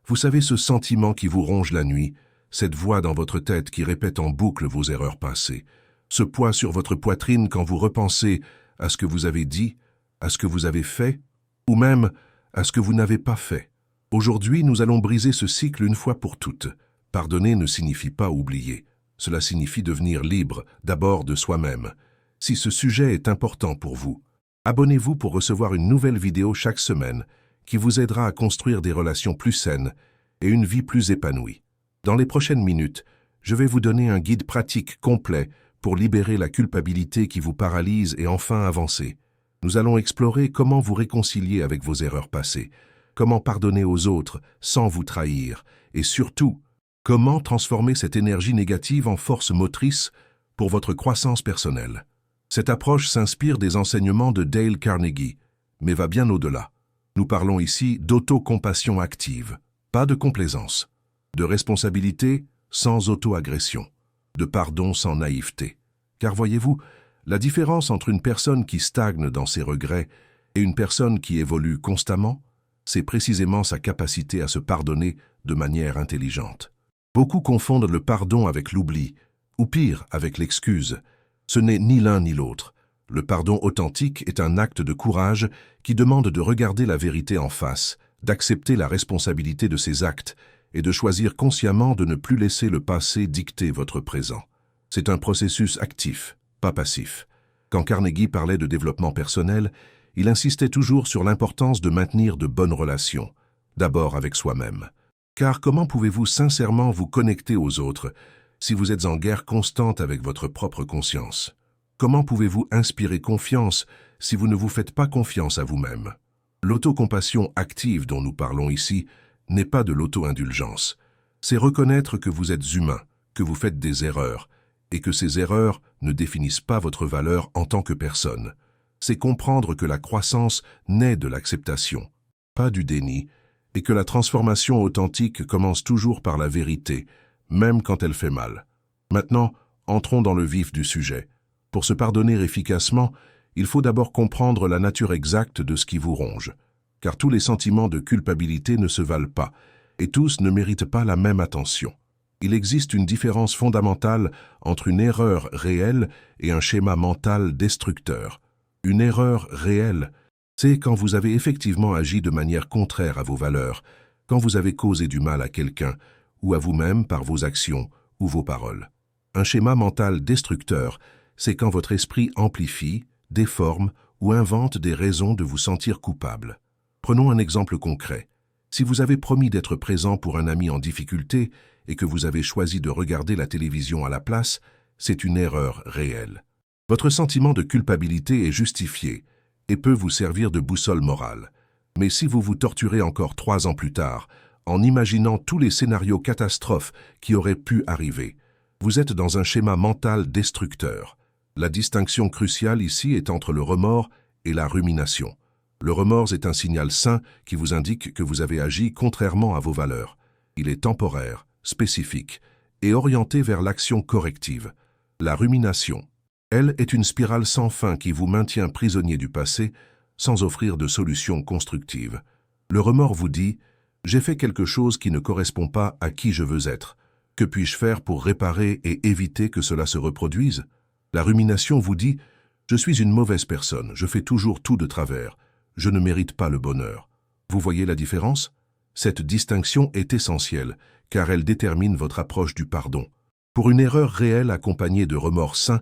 Vous savez ce sentiment qui vous ronge la nuit, cette voix dans votre tête qui répète en boucle vos erreurs passées, ce poids sur votre poitrine quand vous repensez à ce que vous avez dit, à ce que vous avez fait, ou même à ce que vous n'avez pas fait. Aujourd'hui, nous allons briser ce cycle une fois pour toutes. Pardonner ne signifie pas oublier. Cela signifie devenir libre, d'abord de soi-même. Si ce sujet est important pour vous, abonnez-vous pour recevoir une nouvelle vidéo chaque semaine qui vous aidera à construire des relations plus saines et une vie plus épanouie. Dans les prochaines minutes, je vais vous donner un guide pratique complet pour libérer la culpabilité qui vous paralyse et enfin avancer. Nous allons explorer comment vous réconcilier avec vos erreurs passées, comment pardonner aux autres sans vous trahir, et surtout, comment transformer cette énergie négative en force motrice pour votre croissance personnelle. Cette approche s'inspire des enseignements de Dale Carnegie, mais va bien au-delà. Nous parlons ici d'autocompassion active, pas de complaisance, de responsabilité sans auto-agression, de pardon sans naïveté. Car voyez-vous, la différence entre une personne qui stagne dans ses regrets et une personne qui évolue constamment, c'est précisément sa capacité à se pardonner de manière intelligente. Beaucoup confondent le pardon avec l'oubli, ou pire, avec l'excuse. Ce n'est ni l'un ni l'autre. Le pardon authentique est un acte de courage qui demande de regarder la vérité en face, d'accepter la responsabilité de ses actes et de choisir consciemment de ne plus laisser le passé dicter votre présent. C'est un processus actif, pas passif. Quand Carnegie parlait de développement personnel, il insistait toujours sur l'importance de maintenir de bonnes relations, d'abord avec soi-même. Car comment pouvez-vous sincèrement vous connecter aux autres si vous êtes en guerre constante avec votre propre conscience? Comment pouvez-vous inspirer confiance si vous ne vous faites pas confiance à vous-même? L'autocompassion active dont nous parlons ici n'est pas de l'auto-indulgence. C'est reconnaître que vous êtes humain, que vous faites des erreurs, et que ces erreurs ne définissent pas votre valeur en tant que personne. C'est comprendre que la croissance naît de l'acceptation, pas du déni, et que la transformation authentique commence toujours par la vérité, même quand elle fait mal. Maintenant, entrons dans le vif du sujet. Pour se pardonner efficacement, il faut d'abord comprendre la nature exacte de ce qui vous ronge, car tous les sentiments de culpabilité ne se valent pas, et tous ne méritent pas la même attention. Il existe une différence fondamentale entre une erreur réelle et un schéma mental destructeur. Une erreur réelle, c'est quand vous avez effectivement agi de manière contraire à vos valeurs, quand vous avez causé du mal à quelqu'un, ou à vous-même par vos actions ou vos paroles. Un schéma mental destructeur, c'est quand votre esprit amplifie, déforme ou invente des raisons de vous sentir coupable. Prenons un exemple concret. Si vous avez promis d'être présent pour un ami en difficulté et que vous avez choisi de regarder la télévision à la place, c'est une erreur réelle. Votre sentiment de culpabilité est justifié et peut vous servir de boussole morale. Mais si vous vous torturez encore 3 ans plus tard, en imaginant tous les scénarios catastrophes qui auraient pu arriver, vous êtes dans un schéma mental destructeur. La distinction cruciale ici est entre le remords et la rumination. Le remords est un signal sain qui vous indique que vous avez agi contrairement à vos valeurs. Il est temporaire, spécifique et orienté vers l'action corrective. La rumination, elle, est une spirale sans fin qui vous maintient prisonnier du passé sans offrir de solution constructive. Le remords vous dit « J'ai fait quelque chose qui ne correspond pas à qui je veux être. Que puis-je faire pour réparer et éviter que cela se reproduise ?» La rumination vous dit « Je suis une mauvaise personne, je fais toujours tout de travers, je ne mérite pas le bonheur. » Vous voyez la différence? Cette distinction est essentielle, car elle détermine votre approche du pardon. Pour une erreur réelle accompagnée de remords sains,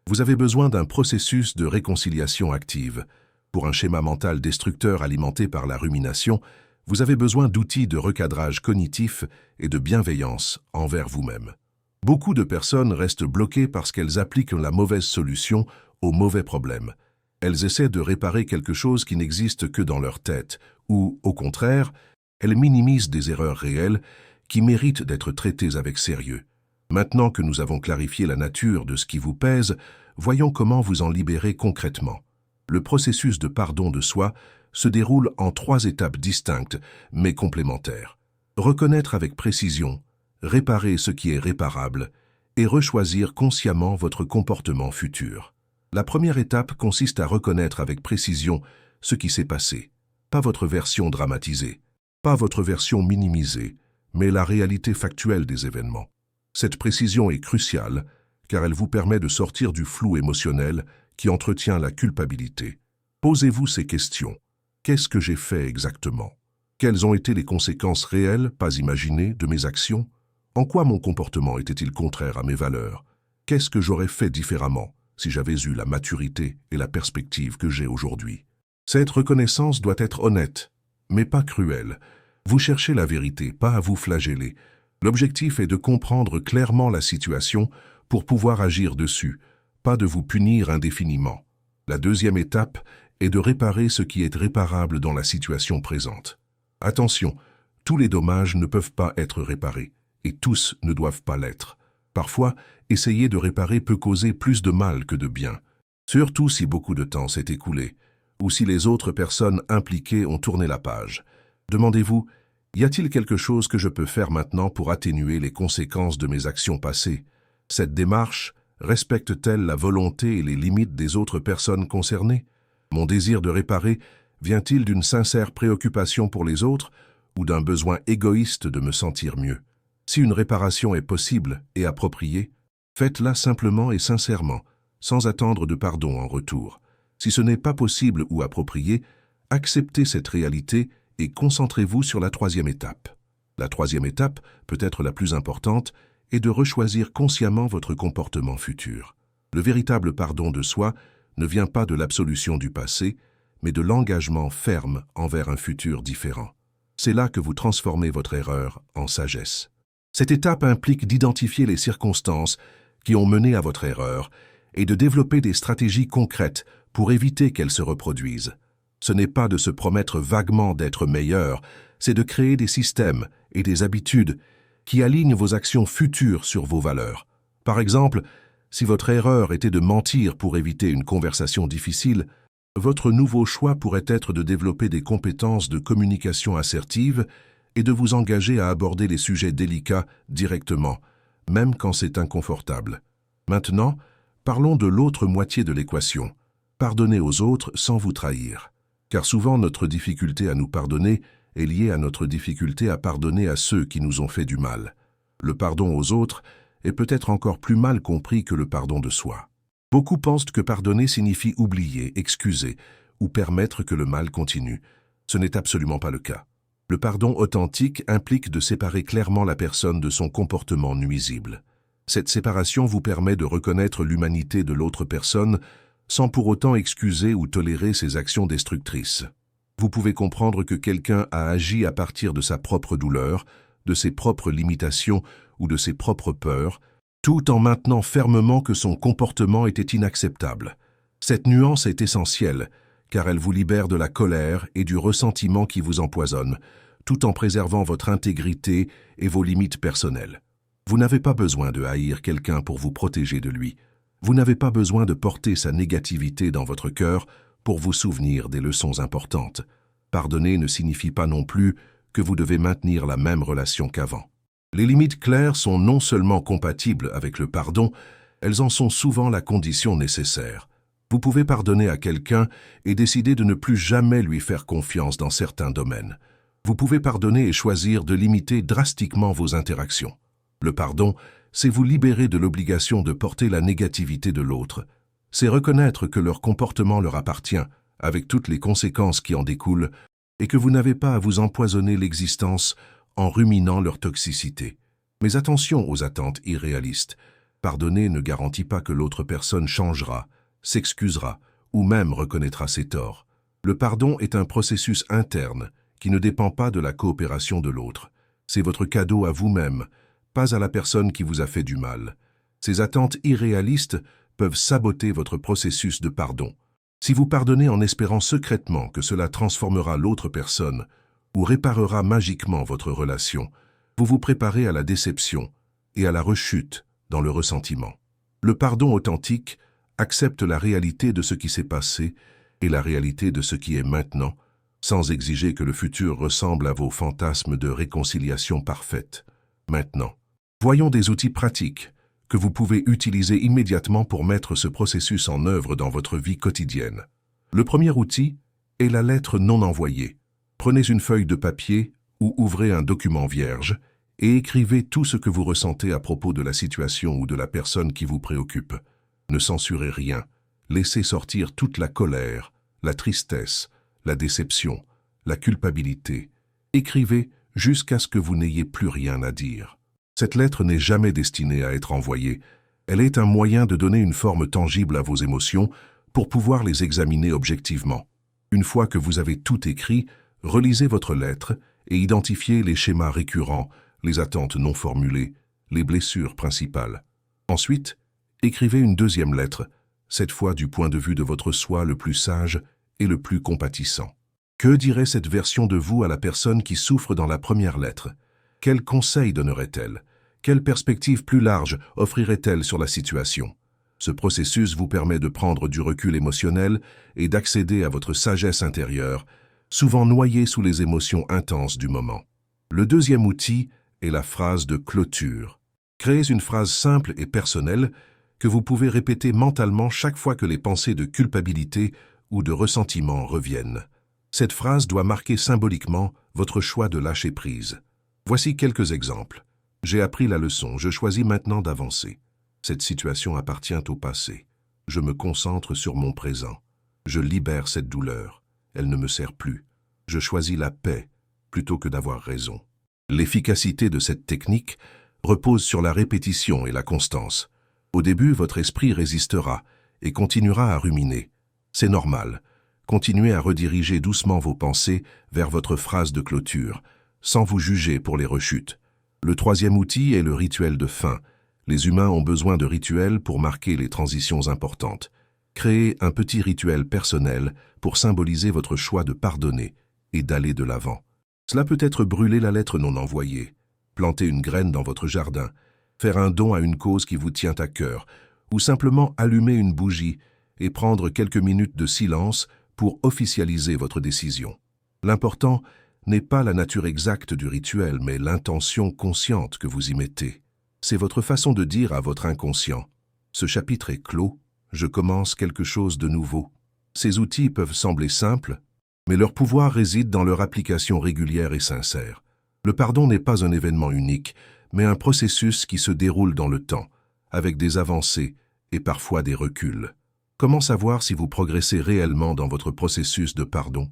vous avez besoin d'un processus de réconciliation active. Pour un schéma mental destructeur alimenté par la rumination, vous avez besoin d'outils de recadrage cognitif et de bienveillance envers vous-même. Beaucoup de personnes restent bloquées parce qu'elles appliquent la mauvaise solution au mauvais problème. Elles essaient de réparer quelque chose qui n'existe que dans leur tête, ou, au contraire, elles minimisent des erreurs réelles qui méritent d'être traitées avec sérieux. Maintenant que nous avons clarifié la nature de ce qui vous pèse, voyons comment vous en libérer concrètement. Le processus de pardon de soi se déroule en 3 étapes distinctes, mais complémentaires. Reconnaître avec précision, réparer ce qui est réparable et rechoisir consciemment votre comportement futur. La première étape consiste à reconnaître avec précision ce qui s'est passé, pas votre version dramatisée. Pas votre version minimisée, mais la réalité factuelle des événements. Cette précision est cruciale, car elle vous permet de sortir du flou émotionnel qui entretient la culpabilité. Posez-vous ces questions. Qu'est-ce que j'ai fait exactement? Quelles ont été les conséquences réelles, pas imaginées, de mes actions? En quoi mon comportement était-il contraire à mes valeurs? Qu'est-ce que j'aurais fait différemment si j'avais eu la maturité et la perspective que j'ai aujourd'hui? Cette reconnaissance doit être honnête, mais pas cruelle. Vous cherchez la vérité, pas à vous flageller. L'objectif est de comprendre clairement la situation pour pouvoir agir dessus, pas de vous punir indéfiniment. La deuxième étape est de réparer ce qui est réparable dans la situation présente. Attention, tous les dommages ne peuvent pas être réparés, et tous ne doivent pas l'être. Parfois, essayer de réparer peut causer plus de mal que de bien, surtout si beaucoup de temps s'est écoulé, ou si les autres personnes impliquées ont tourné la page. Demandez-vous, y a-t-il quelque chose que je peux faire maintenant pour atténuer les conséquences de mes actions passées? Cette démarche respecte-t-elle la volonté et les limites des autres personnes concernées? Mon désir de réparer vient-il d'une sincère préoccupation pour les autres ou d'un besoin égoïste de me sentir mieux? Si une réparation est possible et appropriée, faites-la simplement et sincèrement, sans attendre de pardon en retour. Si ce n'est pas possible ou approprié, acceptez cette réalité et concentrez-vous sur la troisième étape. La troisième étape, peut-être la plus importante, est de rechoisir consciemment votre comportement futur. Le véritable pardon de soi ne vient pas de l'absolution du passé, mais de l'engagement ferme envers un futur différent. C'est là que vous transformez votre erreur en sagesse. Cette étape implique d'identifier les circonstances qui ont mené à votre erreur et de développer des stratégies concrètes pour éviter qu'elles se reproduisent. Ce n'est pas de se promettre vaguement d'être meilleur, c'est de créer des systèmes et des habitudes qui alignent vos actions futures sur vos valeurs. Par exemple, si votre erreur était de mentir pour éviter une conversation difficile, votre nouveau choix pourrait être de développer des compétences de communication assertive et de vous engager à aborder les sujets délicats directement, même quand c'est inconfortable. Maintenant, parlons de l'autre moitié de l'équation. Pardonnez aux autres sans vous trahir. Car souvent notre difficulté à nous pardonner est liée à notre difficulté à pardonner à ceux qui nous ont fait du mal. Le pardon aux autres est peut-être encore plus mal compris que le pardon de soi. Beaucoup pensent que pardonner signifie oublier, excuser ou permettre que le mal continue. Ce n'est absolument pas le cas. Le pardon authentique implique de séparer clairement la personne de son comportement nuisible. Cette séparation vous permet de reconnaître l'humanité de l'autre personne sans pour autant excuser ou tolérer ses actions destructrices. Vous pouvez comprendre que quelqu'un a agi à partir de sa propre douleur, de ses propres limitations ou de ses propres peurs, tout en maintenant fermement que son comportement était inacceptable. Cette nuance est essentielle, car elle vous libère de la colère et du ressentiment qui vous empoisonnent, tout en préservant votre intégrité et vos limites personnelles. Vous n'avez pas besoin de haïr quelqu'un pour vous protéger de lui. Vous n'avez pas besoin de porter sa négativité dans votre cœur pour vous souvenir des leçons importantes. Pardonner ne signifie pas non plus que vous devez maintenir la même relation qu'avant. Les limites claires sont non seulement compatibles avec le pardon, elles en sont souvent la condition nécessaire. Vous pouvez pardonner à quelqu'un et décider de ne plus jamais lui faire confiance dans certains domaines. Vous pouvez pardonner et choisir de limiter drastiquement vos interactions. Le pardon, c'est vous libérer de l'obligation de porter la négativité de l'autre. C'est reconnaître que leur comportement leur appartient, avec toutes les conséquences qui en découlent, et que vous n'avez pas à vous empoisonner l'existence en ruminant leur toxicité. Mais attention aux attentes irréalistes. Pardonner ne garantit pas que l'autre personne changera, s'excusera ou même reconnaîtra ses torts. Le pardon est un processus interne qui ne dépend pas de la coopération de l'autre. C'est votre cadeau à vous-même, pas à la personne qui vous a fait du mal. Ces attentes irréalistes peuvent saboter votre processus de pardon. Si vous pardonnez en espérant secrètement que cela transformera l'autre personne ou réparera magiquement votre relation, vous vous préparez à la déception et à la rechute dans le ressentiment. Le pardon authentique accepte la réalité de ce qui s'est passé et la réalité de ce qui est maintenant, sans exiger que le futur ressemble à vos fantasmes de réconciliation parfaite. Maintenant, voyons des outils pratiques que vous pouvez utiliser immédiatement pour mettre ce processus en œuvre dans votre vie quotidienne. Le premier outil est la lettre non envoyée. Prenez une feuille de papier ou ouvrez un document vierge et écrivez tout ce que vous ressentez à propos de la situation ou de la personne qui vous préoccupe. Ne censurez rien. Laissez sortir toute la colère, la tristesse, la déception, la culpabilité. Écrivez jusqu'à ce que vous n'ayez plus rien à dire. Cette lettre n'est jamais destinée à être envoyée. Elle est un moyen de donner une forme tangible à vos émotions pour pouvoir les examiner objectivement. Une fois que vous avez tout écrit, relisez votre lettre et identifiez les schémas récurrents, les attentes non formulées, les blessures principales. Ensuite, écrivez une deuxième lettre, cette fois du point de vue de votre soi le plus sage et le plus compatissant. Que dirait cette version de vous à la personne qui souffre dans la première lettre? Quels conseils donnerait-elle? Quelle perspective plus large offrirait-elle sur la situation? Ce processus vous permet de prendre du recul émotionnel et d'accéder à votre sagesse intérieure, souvent noyée sous les émotions intenses du moment. Le deuxième outil est la phrase de clôture. Créez une phrase simple et personnelle que vous pouvez répéter mentalement chaque fois que les pensées de culpabilité ou de ressentiment reviennent. Cette phrase doit marquer symboliquement votre choix de lâcher prise. Voici quelques exemples. J'ai appris la leçon, je choisis maintenant d'avancer. Cette situation appartient au passé. Je me concentre sur mon présent. Je libère cette douleur. Elle ne me sert plus. Je choisis la paix plutôt que d'avoir raison. L'efficacité de cette technique repose sur la répétition et la constance. Au début, votre esprit résistera et continuera à ruminer. C'est normal. Continuez à rediriger doucement vos pensées vers votre phrase de clôture, sans vous juger pour les rechutes. Le troisième outil est le rituel de fin. Les humains ont besoin de rituels pour marquer les transitions importantes. Créez un petit rituel personnel pour symboliser votre choix de pardonner et d'aller de l'avant. Cela peut être brûler la lettre non envoyée, planter une graine dans votre jardin, faire un don à une cause qui vous tient à cœur, ou simplement allumer une bougie et prendre quelques minutes de silence pour officialiser votre décision. L'important n'est pas la nature exacte du rituel, mais l'intention consciente que vous y mettez. C'est votre façon de dire à votre inconscient « Ce chapitre est clos, je commence quelque chose de nouveau ». Ces outils peuvent sembler simples, mais leur pouvoir réside dans leur application régulière et sincère. Le pardon n'est pas un événement unique, mais un processus qui se déroule dans le temps, avec des avancées et parfois des reculs. Comment savoir si vous progressez réellement dans votre processus de pardon?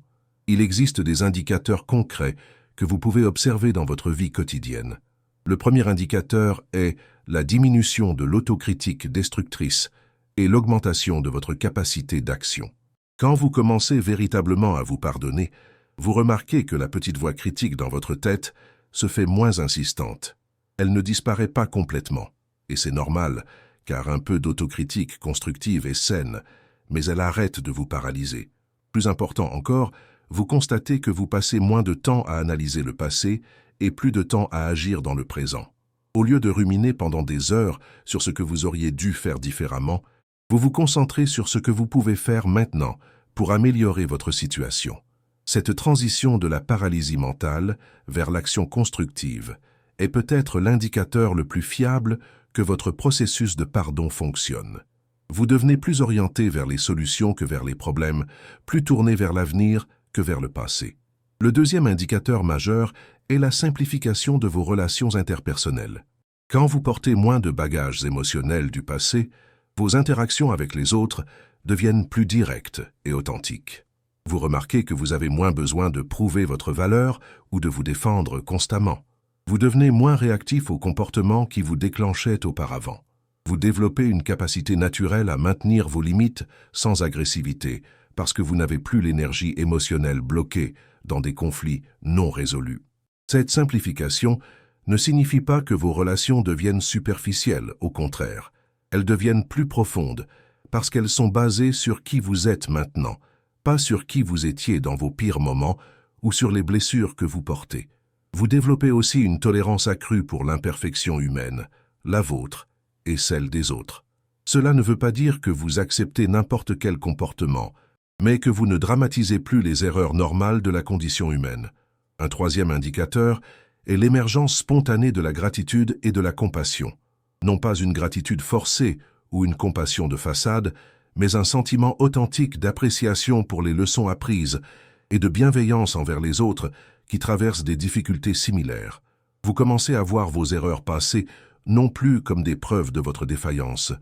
Il existe des indicateurs concrets que vous pouvez observer dans votre vie quotidienne. Le premier indicateur est la diminution de l'autocritique destructrice et l'augmentation de votre capacité d'action. Quand vous commencez véritablement à vous pardonner, vous remarquez que la petite voix critique dans votre tête se fait moins insistante. Elle ne disparaît pas complètement, et c'est normal, car un peu d'autocritique constructive est saine, mais elle arrête de vous paralyser. Plus important encore, vous constatez que vous passez moins de temps à analyser le passé et plus de temps à agir dans le présent. Au lieu de ruminer pendant des heures sur ce que vous auriez dû faire différemment, vous vous concentrez sur ce que vous pouvez faire maintenant pour améliorer votre situation. Cette transition de la paralysie mentale vers l'action constructive est peut-être l'indicateur le plus fiable que votre processus de pardon fonctionne. Vous devenez plus orienté vers les solutions que vers les problèmes, plus tourné vers l'avenir que vers le passé. Le deuxième indicateur majeur est la simplification de vos relations interpersonnelles. Quand vous portez moins de bagages émotionnels du passé, vos interactions avec les autres deviennent plus directes et authentiques. Vous remarquez que vous avez moins besoin de prouver votre valeur ou de vous défendre constamment. Vous devenez moins réactif aux comportements qui vous déclenchaient auparavant. Vous développez une capacité naturelle à maintenir vos limites sans agressivité, parce que vous n'avez plus l'énergie émotionnelle bloquée dans des conflits non résolus. Cette simplification ne signifie pas que vos relations deviennent superficielles, au contraire. Elles deviennent plus profondes, parce qu'elles sont basées sur qui vous êtes maintenant, pas sur qui vous étiez dans vos pires moments ou sur les blessures que vous portez. Vous développez aussi une tolérance accrue pour l'imperfection humaine, la vôtre et celle des autres. Cela ne veut pas dire que vous acceptez n'importe quel comportement, mais que vous ne dramatisez plus les erreurs normales de la condition humaine. Un troisième indicateur est l'émergence spontanée de la gratitude et de la compassion. Non pas une gratitude forcée ou une compassion de façade, mais un sentiment authentique d'appréciation pour les leçons apprises et de bienveillance envers les autres qui traversent des difficultés similaires. Vous commencez à voir vos erreurs passées non plus comme des preuves de votre défaillance,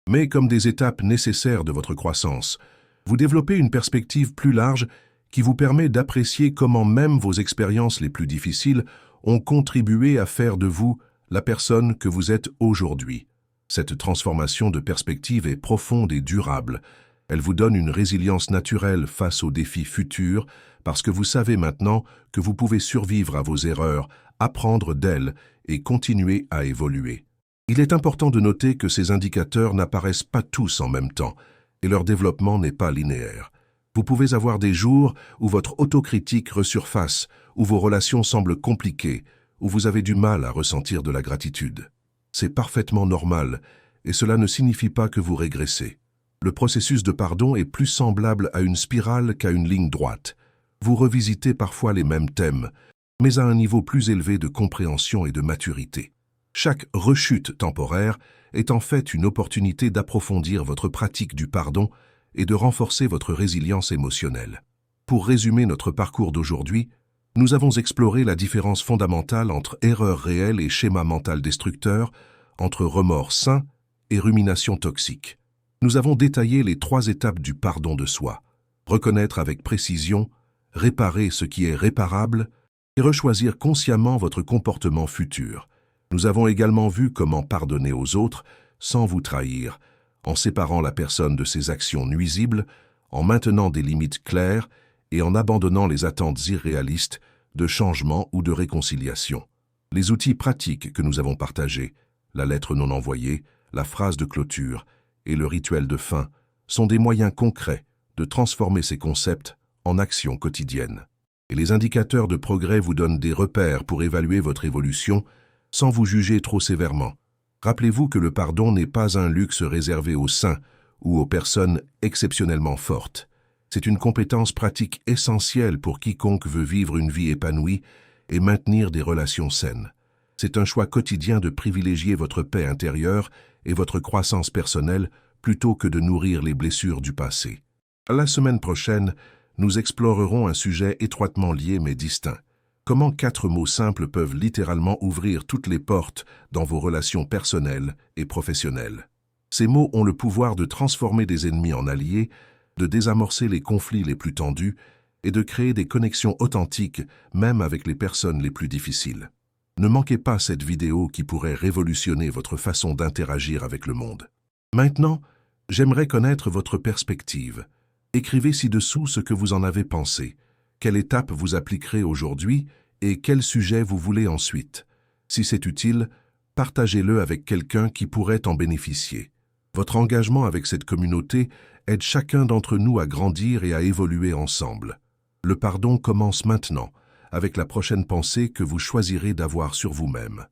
mais comme des étapes nécessaires de votre croissance. Vous développez une perspective plus large qui vous permet d'apprécier comment même vos expériences les plus difficiles ont contribué à faire de vous la personne que vous êtes aujourd'hui. Cette transformation de perspective est profonde et durable. Elle vous donne une résilience naturelle face aux défis futurs parce que vous savez maintenant que vous pouvez survivre à vos erreurs, apprendre d'elles et continuer à évoluer. Il est important de noter que ces indicateurs n'apparaissent pas tous en même temps et leur développement n'est pas linéaire. Vous pouvez avoir des jours où votre autocritique resurface, où vos relations semblent compliquées, où vous avez du mal à ressentir de la gratitude. C'est parfaitement normal et cela ne signifie pas que vous régressez. Le processus de pardon est plus semblable à une spirale qu'à une ligne droite. Vous revisitez parfois les mêmes thèmes, mais à un niveau plus élevé de compréhension et de maturité. Chaque rechute temporaire est en fait une opportunité d'approfondir votre pratique du pardon et de renforcer votre résilience émotionnelle. Pour résumer notre parcours d'aujourd'hui, nous avons exploré la différence fondamentale entre erreur réelle et schéma mental destructeur, entre remords sains et rumination toxique. Nous avons détaillé les 3 étapes du pardon de soi: reconnaître avec précision, réparer ce qui est réparable et rechoisir consciemment votre comportement futur. Nous avons également vu comment pardonner aux autres sans vous trahir, en séparant la personne de ses actions nuisibles, en maintenant des limites claires et en abandonnant les attentes irréalistes de changement ou de réconciliation. Les outils pratiques que nous avons partagés, la lettre non envoyée, la phrase de clôture et le rituel de fin, sont des moyens concrets de transformer ces concepts en actions quotidiennes. Et les indicateurs de progrès vous donnent des repères pour évaluer votre évolution sans vous juger trop sévèrement. Rappelez-vous que le pardon n'est pas un luxe réservé aux saints ou aux personnes exceptionnellement fortes. C'est une compétence pratique essentielle pour quiconque veut vivre une vie épanouie et maintenir des relations saines. C'est un choix quotidien de privilégier votre paix intérieure et votre croissance personnelle plutôt que de nourrir les blessures du passé. La semaine prochaine, nous explorerons un sujet étroitement lié mais distinct. Comment 4 mots simples peuvent littéralement ouvrir toutes les portes dans vos relations personnelles et professionnelles. Ces mots ont le pouvoir de transformer des ennemis en alliés, de désamorcer les conflits les plus tendus et de créer des connexions authentiques même avec les personnes les plus difficiles. Ne manquez pas cette vidéo qui pourrait révolutionner votre façon d'interagir avec le monde. Maintenant, j'aimerais connaître votre perspective. Écrivez ci-dessous ce que vous en avez pensé. Quelle étape vous appliquerez aujourd'hui et quel sujet vous voulez ensuite. Si c'est utile, partagez-le avec quelqu'un qui pourrait en bénéficier. Votre engagement avec cette communauté aide chacun d'entre nous à grandir et à évoluer ensemble. Le pardon commence maintenant, avec la prochaine pensée que vous choisirez d'avoir sur vous-même.